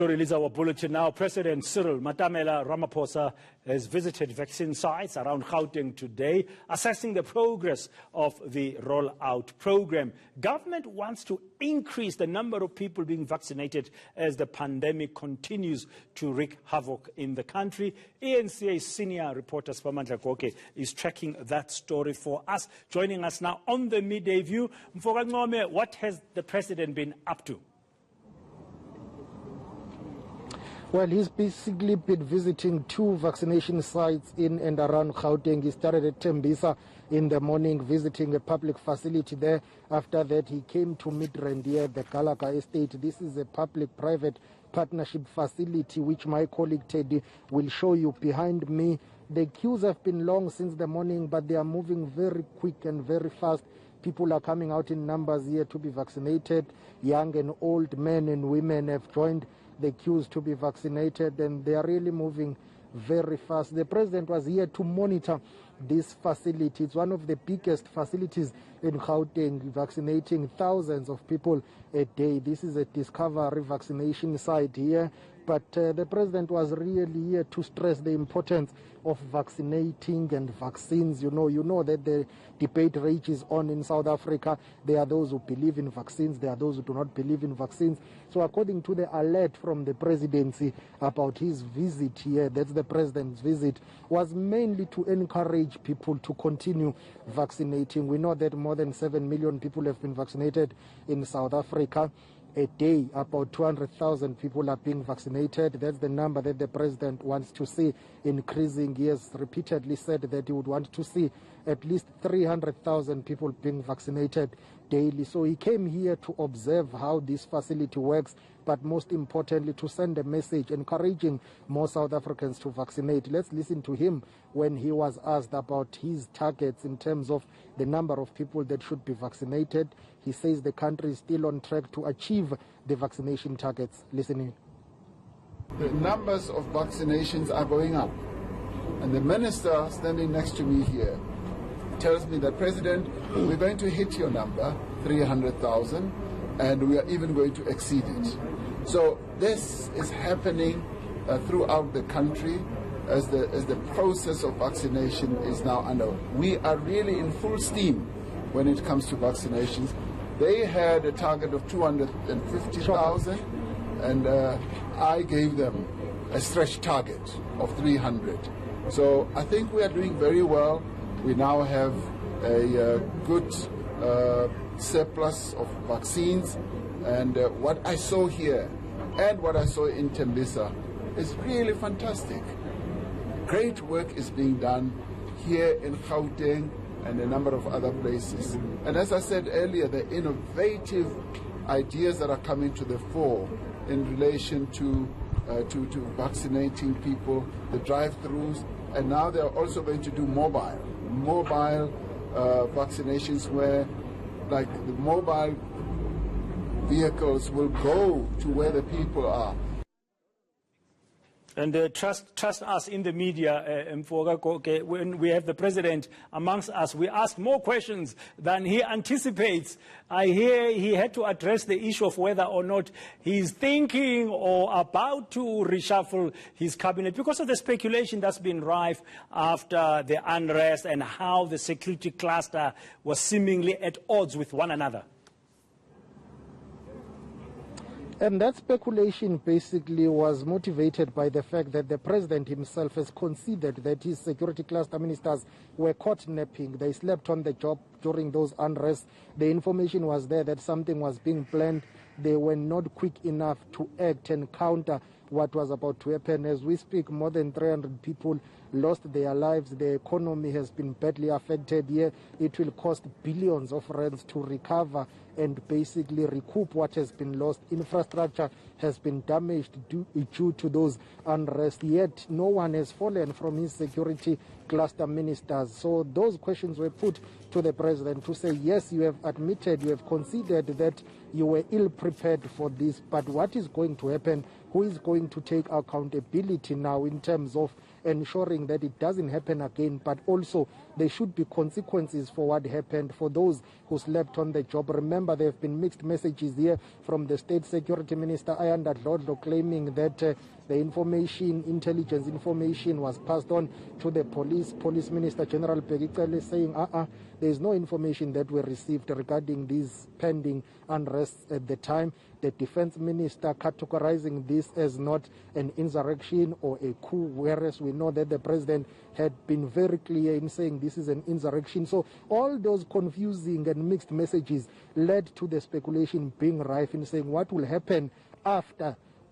To release our bulletin now, President Cyril Ramaphosa has visited vaccine sites around Gauteng today, assessing the progress of the Rollout program. Government wants to increase the number of people being vaccinated as the pandemic continues to wreak havoc in the country. ENCA senior reporter Spamandla Goke is tracking that story for us. Joining us now on the Midday View, Mfoka Ncome, what has the president been up to? Well, he's basically been visiting 2 vaccination sites in and around Gauteng. He started at Tembisa in the morning, visiting a public facility there. After that, he came to Midrand here at the Galaga Estate. This is a public-private partnership facility, which my colleague Teddy will show you behind me. The queues have been long since the morning, but they are moving very quick and very fast. People are coming out in numbers here to be vaccinated. Young and old men and women have joined the queues to be vaccinated, and they are really moving very fast. The president was here to monitor this facility. It's one of the biggest facilities in Gauteng, vaccinating thousands of people a day. This is a discovery vaccination site here, but the president was really here to stress the importance of vaccinating and vaccines. You know that the debate rages on in South Africa. There are those who believe in vaccines, there are those who do not believe in vaccines. So according to the alert from the presidency about his visit here, that's the president's visit, was mainly to encourage people to continue vaccinating. We know that more than 7 million people have been vaccinated in South Africa. A day, about 200,000 people are being vaccinated. That's the number that the president wants to see increasing. He has repeatedly said that he would want to see at least 300,000 people being vaccinated daily. So he came here to observe how this facility works, but most importantly to send a message encouraging more South Africans to vaccinate. Let's listen to him when he was asked about his targets in terms of the number of people that should be vaccinated. He says the country is still on track to achieve the vaccination targets. Listen in. The numbers of vaccinations are going up, and the minister standing next to me here tells me that, President, we're going to hit your number, 300,000, and we are even going to exceed it. So this is happening throughout the country as the process of vaccination is now underway. We are really in full steam when it comes to vaccinations. They had a target of 250,000, and I gave them a stretch target of 300. So I think we are doing very well. We now have a good surplus of vaccines, and what I saw here and what I saw in Tembisa is really fantastic. Great work is being done here in Gauteng and a number of other places. And as I said earlier, the innovative ideas that are coming to the fore in relation to vaccinating people, the drive-thrus, and now they're also going to do mobile vaccinations, where like the mobile vehicles will go to where the people are. And trust us in the media, Mfoka, when we have the president amongst us, we ask more questions than he anticipates. I hear he had to address the issue of whether or not he's thinking or about to reshuffle his cabinet because of the speculation that's been rife after the unrest and how the security cluster was seemingly at odds with one another. And that speculation basically was motivated by the fact that the president himself has conceded that his security cluster ministers were caught napping. They slept on the job during those unrests. The information was there that something was being planned. They were not quick enough to act and counter what was about to happen. As we speak, more than 300 people lost their lives. The economy has been badly affected here. It will cost billions of rands to recover and basically recoup what has been lost. Infrastructure has been damaged due to those unrest. Yet no one has fallen from his security cluster ministers. So those questions were put to the president to say, yes, you have admitted, you have conceded that you were ill prepared for this, but what is going to happen? Who is going to take accountability now in terms of ensuring that it doesn't happen again, but also there should be consequences for what happened for those who slept on the job. Remember, there have been mixed messages here from the State Security Minister. I Ayanda Dlodlo, claiming that the intelligence information was passed on to the police. Police Minister General Pegicele saying, there is no information that we received regarding these pending unrests at the time. The Defense Minister categorizing this as not an insurrection or a coup, whereas we know that the President had been very clear in saying this is an insurrection. So all those confusing and mixed messages led to the speculation being rife in saying what will happen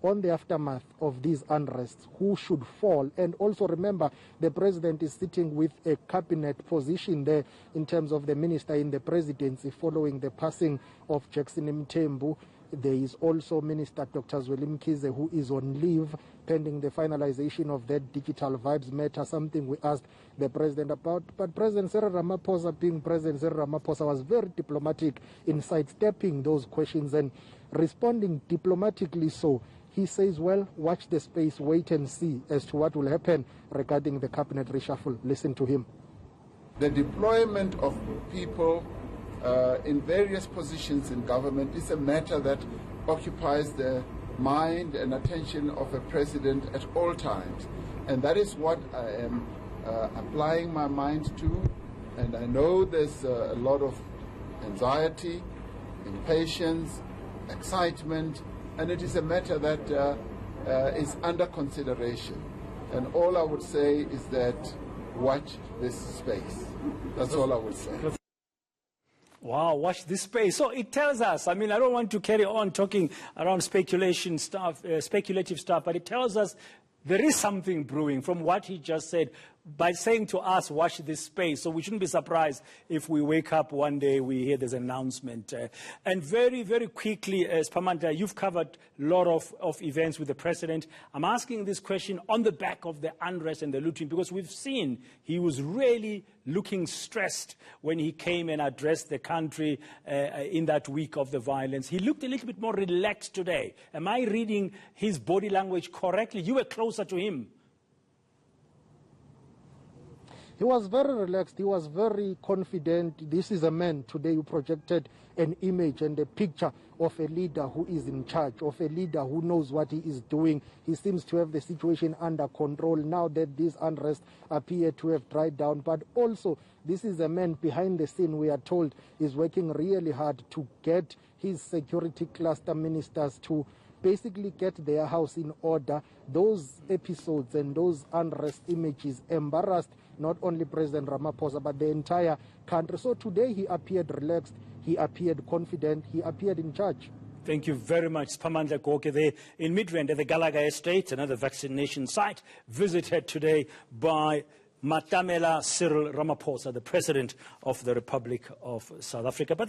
on the aftermath of these unrests, who should fall. And also remember, the President is sitting with a cabinet position there in terms of the minister in the presidency following the passing of Jackson Mthembu. There is also Minister Dr. Zweli Mkhize, who is on leave pending the finalization of that digital vibes matter, something we asked the President about. But President Cyril Ramaphosa, being President Cyril Ramaphosa, was very diplomatic in sidestepping those questions and responding diplomatically. So he says, well, watch the space, wait and see as to what will happen regarding the cabinet reshuffle. Listen to him. The deployment of people in various positions in government is a matter that occupies the mind and attention of a president at all times. And that is what I am applying my mind to. And I know there's a lot of anxiety, impatience, excitement, and it is a matter that is under consideration. And all I would say is that watch this space. That's all I would say. Wow, watch this space. So it tells us, I mean, I don't want to carry on talking around speculative stuff, but it tells us there is something brewing from what he just said by saying to us, watch this space. So we shouldn't be surprised if we wake up one day, we hear there's an announcement. And very, very quickly, Spamanda, you've covered a lot of events with the president. I'm asking this question on the back of the unrest and the looting, because we've seen he was really looking stressed when he came and addressed the country in that week of the violence. He looked a little bit more relaxed today. Am I reading his body language correctly? You were closer to him. He was very relaxed. He was very confident. This is a man today who projected an image and a picture of a leader who is in charge, of a leader who knows what he is doing. He seems to have the situation under control now that these unrest appear to have dried down. But also, this is a man behind the scene, we are told, is working really hard to get his security cluster ministers to basically get their house in order. Those episodes and those unrest images embarrassed not only President Ramaphosa, but the entire country. So today he appeared relaxed, he appeared confident, he appeared in charge. Thank you very much. Spamandla Goke there in Midrand at the Galaga Estate, another vaccination site, visited today by Matamela Cyril Ramaphosa, the President of the Republic of South Africa. But